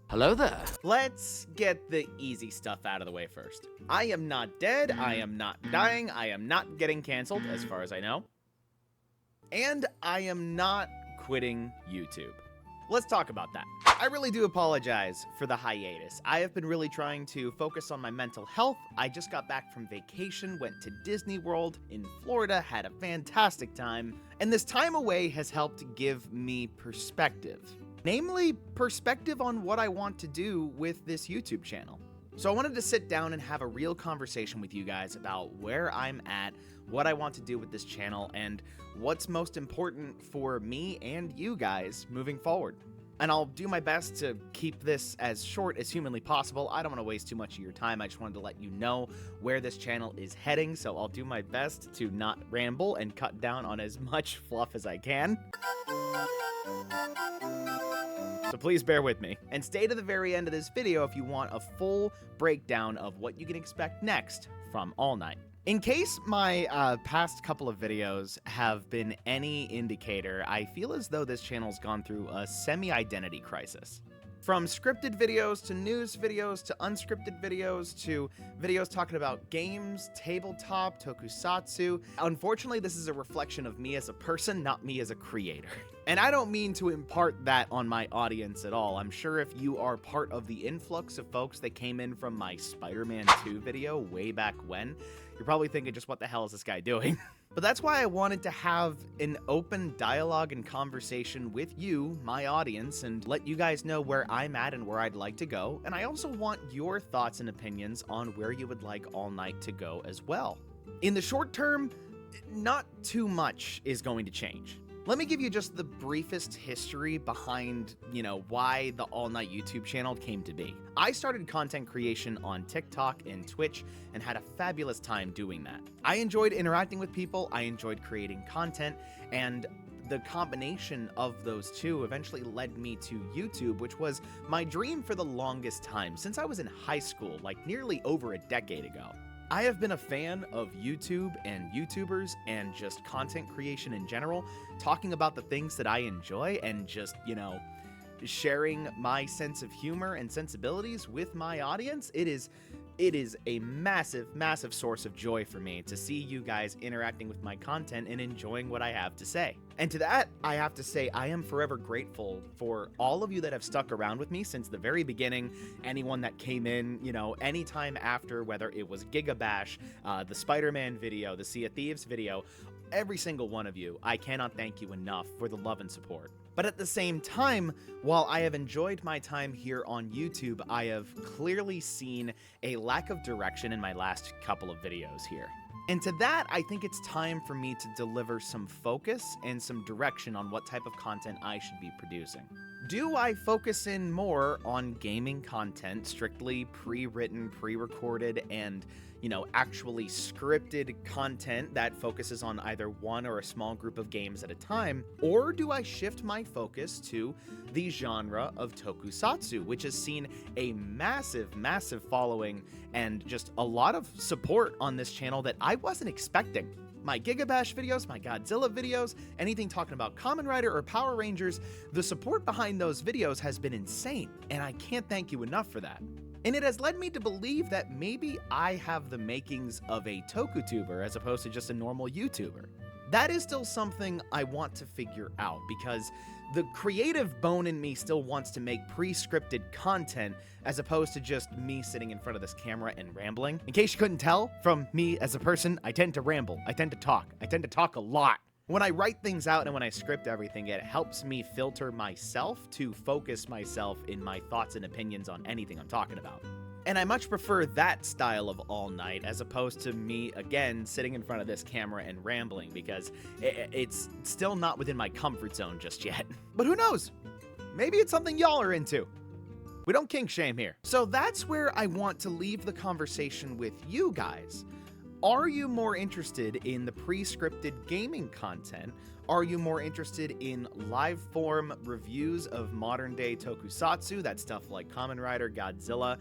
Hello there. Let's get the easy stuff out of the way first. I am not dead, I am not dying, I am not getting canceled, as far as I know. And I am not quitting YouTube. Let's talk about that. I really do apologize for the hiatus. I have been really trying to focus on my mental health. I just got back from vacation, went to Disney World in Florida, had a fantastic time, and this time away has helped give me perspective. Namely, perspective on what I want to do with this YouTube channel. So I wanted to sit down and have a real conversation with you guys about where I'm at, what I want to do with this channel, and what's most important for me and you guys moving forward. And I'll do my best to keep this as short as humanly possible. I don't want to waste too much of your time. I just wanted to let you know where this channel is heading, so I'll do my best to not ramble and cut down on as much fluff as I can. So please bear with me. And stay to the very end of this video if you want a full breakdown of what you can expect next from All Night. In case my past couple of videos have been any indicator, I feel as though this channel's gone through a semi-identity crisis. From scripted videos to news videos to unscripted videos to videos talking about games, tabletop, tokusatsu. Unfortunately, this is a reflection of me as a person, not me as a creator. And I don't mean to impart that on my audience at all. I'm sure if you are part of the influx of folks that came in from my Spiderman 2 video way back when, you're probably thinking, just what the hell is this guy doing? But that's why I wanted to have an open dialogue and conversation with you, my audience, and let you guys know where I'm at and where I'd like to go. And I also want your thoughts and opinions on where you would like All Night to go as well. In the short term, not too much is going to change. Let me give you just the briefest history behind, why the All Night YouTube channel came to be. I started content creation on TikTok and Twitch and had a fabulous time doing that. I enjoyed interacting with people, I enjoyed creating content, and the combination of those two eventually led me to YouTube, which was my dream for the longest time, since I was in high school, like nearly over a decade ago. I have been a fan of YouTube and YouTubers and just content creation in general, talking about the things that I enjoy and just, sharing my sense of humor and sensibilities with my audience. It is a massive, massive source of joy for me to see you guys interacting with my content and enjoying what I have to say. And to that, I have to say I am forever grateful for all of you that have stuck around with me since the very beginning. Anyone that came in, anytime after, whether it was Gigabash, the Spider-Man video, the Sea of Thieves video, every single one of you, I cannot thank you enough for the love and support. But at the same time, while I have enjoyed my time here on YouTube, I have clearly seen a lack of direction in my last couple of videos here. And to that, I think it's time for me to deliver some focus and some direction on what type of content I should be producing. Do I focus in more on gaming content, strictly pre-written, pre-recorded, and actually scripted content that focuses on either one or a small group of games at a time? Or do I shift my focus to the genre of tokusatsu, which has seen a massive, massive following and just a lot of support on this channel that I wasn't expecting? My Gigabash videos, my Godzilla videos, anything talking about Kamen Rider or Power Rangers, the support behind those videos has been insane, and I can't thank you enough for that. And it has led me to believe that maybe I have the makings of a tokutuber as opposed to just a normal YouTuber. That is still something I want to figure out, because the creative bone in me still wants to make pre-scripted content as opposed to just me sitting in front of this camera and rambling. In case you couldn't tell from me as a person, I tend to ramble, I tend to talk a lot. When I write things out and when I script everything, it helps me filter myself to focus myself in my thoughts and opinions on anything I'm talking about. And I much prefer that style of All Night as opposed to me, again, sitting in front of this camera and rambling, because it's still not within my comfort zone just yet. But who knows? Maybe it's something y'all are into. We don't kink shame here. So that's where I want to leave the conversation with you guys. Are you more interested in the pre-scripted gaming content? Are you more interested in live form reviews of modern day tokusatsu? That's stuff like Kamen Rider, Godzilla,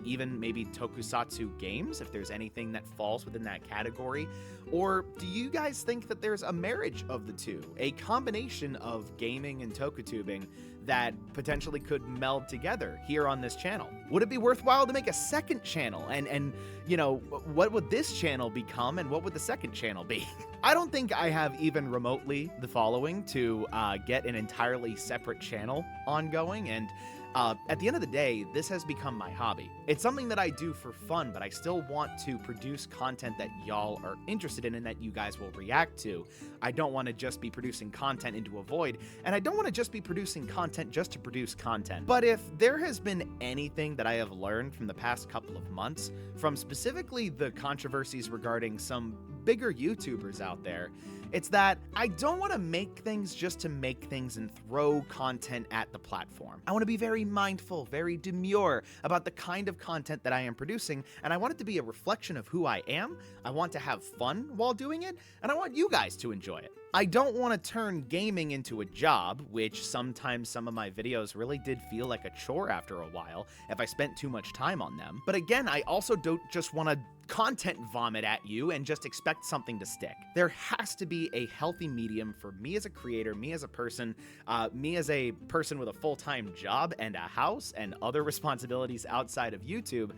even maybe tokusatsu games, if there's anything that falls within that category. Or do you guys think that there's a marriage of the two, a combination of gaming and tokutubing that potentially could meld together here on this channel? Would it be worthwhile to make a second channel? And you know, what would this channel become and what would the second channel be? I don't think I have even remotely the following to get an entirely separate channel ongoing, and at the end of the day, this has become my hobby. It's something that I do for fun, but I still want to produce content that y'all are interested in and that you guys will react to. I don't want to just be producing content into a void, and I don't want to just be producing content just to produce content. But if there has been anything that I have learned from the past couple of months, from specifically the controversies regarding some bigger YouTubers out there, it's that I don't want to make things just to make things and throw content at the platform. I want to be very mindful, very demure about the kind of content that I am producing, and I want it to be a reflection of who I am. I want to have fun while doing it, and I want you guys to enjoy it. I don't want to turn gaming into a job, which sometimes some of my videos really did feel like a chore after a while if I spent too much time on them. But again, I also don't just want to content vomit at you and just expect something to stick. There has to be a healthy medium for me as a creator, me as a person with a full-time job and a house and other responsibilities outside of YouTube.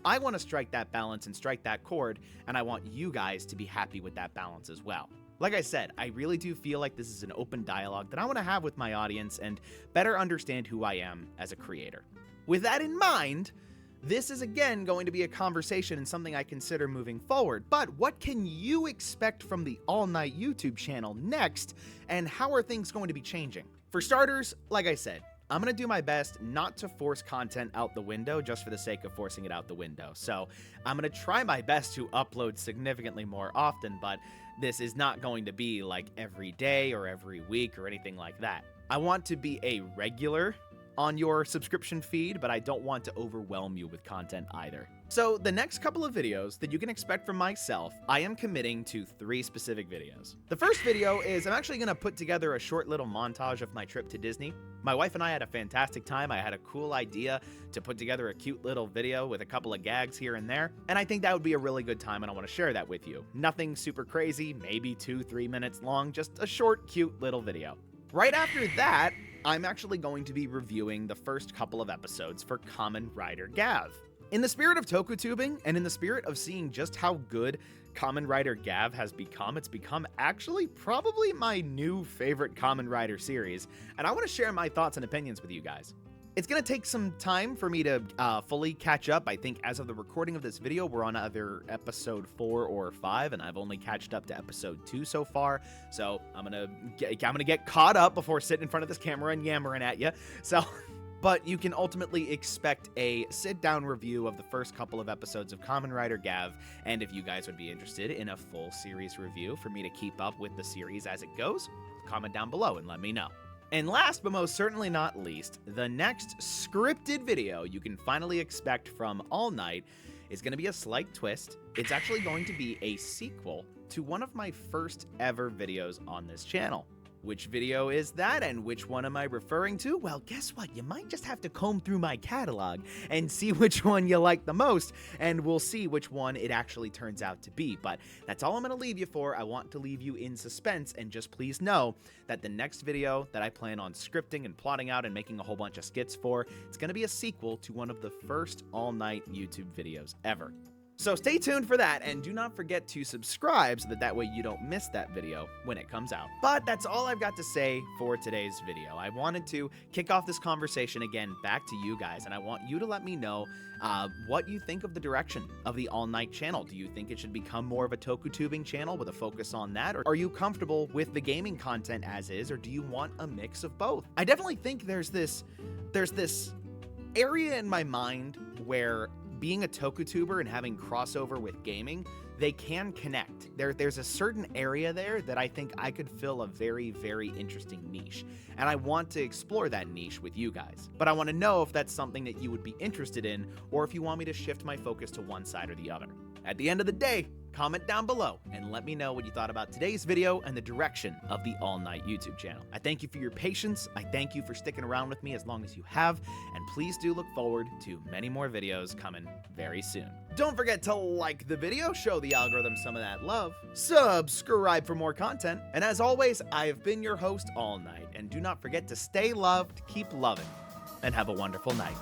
I want to strike that balance and strike that chord, and I want you guys to be happy with that balance as well. Like I said, I really do feel like this is an open dialogue that I want to have with my audience and better understand who I am as a creator. With that in mind, this is again going to be a conversation and something I consider moving forward, but what can you expect from the All Night YouTube channel next, and how are things going to be changing? For starters, like I said, I'm going to do my best not to force content out the window just for the sake of forcing it out the window. So I'm going to try my best to upload significantly more often, but this is not going to be like every day or every week or anything like that. I want to be a regular on your subscription feed, but I don't want to overwhelm you with content either. So the next couple of videos that you can expect from myself, I am committing to 3 specific videos. The first video is I'm actually going to put together a short little montage of my trip to Disney. My wife and I had a fantastic time. I had a cool idea to put together a cute little video with a couple of gags here and there, and I think that would be a really good time, and I want to share that with you. Nothing super crazy, maybe 2-3 minutes long, just a short, cute little video. Right after that, I'm actually going to be reviewing the first couple of episodes for Kamen Rider Gav. In the spirit of tokutubing, and in the spirit of seeing just how good Kamen Rider Gav has become, it's become actually probably my new favorite Kamen Rider series, and I want to share my thoughts and opinions with you guys. It's going to take some time for me to fully catch up. I think as of the recording of this video, we're on either episode 4 or 5, and I've only catched up to episode 2 so far. So I'm gonna get caught up before sitting in front of this camera and yammering at you. So, but you can ultimately expect a sit-down review of the first couple of episodes of Kamen Rider Gav, and if you guys would be interested in a full series review for me to keep up with the series as it goes, comment down below and let me know. And last but most certainly not least, the next scripted video you can finally expect from All Night is going to be a slight twist. It's actually going to be a sequel to one of my first ever videos on this channel. Which video is that, and which one am I referring to? Well, guess what? You might just have to comb through my catalog and see which one you like the most, and we'll see which one it actually turns out to be. But that's all I'm going to leave you for. I want to leave you in suspense, and just please know that the next video that I plan on scripting and plotting out and making a whole bunch of skits for, it's going to be a sequel to one of the first all-night YouTube videos ever. So stay tuned for that, and do not forget to subscribe so that way you don't miss that video when it comes out. But that's all I've got to say for today's video. I wanted to kick off this conversation again back to you guys, and I want you to let me know what you think of the direction of the All Night channel. Do you think it should become more of a tokutubing channel with a focus on that, or are you comfortable with the gaming content as is, or do you want a mix of both? I definitely think there's this area in my mind where being a tokutuber and having crossover with gaming, they can connect. There's a certain area there that I think I could fill a very, very interesting niche. And I want to explore that niche with you guys. But I want to know if that's something that you would be interested in, or if you want me to shift my focus to one side or the other. At the end of the day, comment down below and let me know what you thought about today's video and the direction of the All Night YouTube channel. I thank you for your patience. I thank you for sticking around with me as long as you have, and please do look forward to many more videos coming very soon. Don't forget to like the video, show the algorithm some of that love, subscribe for more content, and as always, I have been your host All Night, and do not forget to stay loved, keep loving, and have a wonderful night.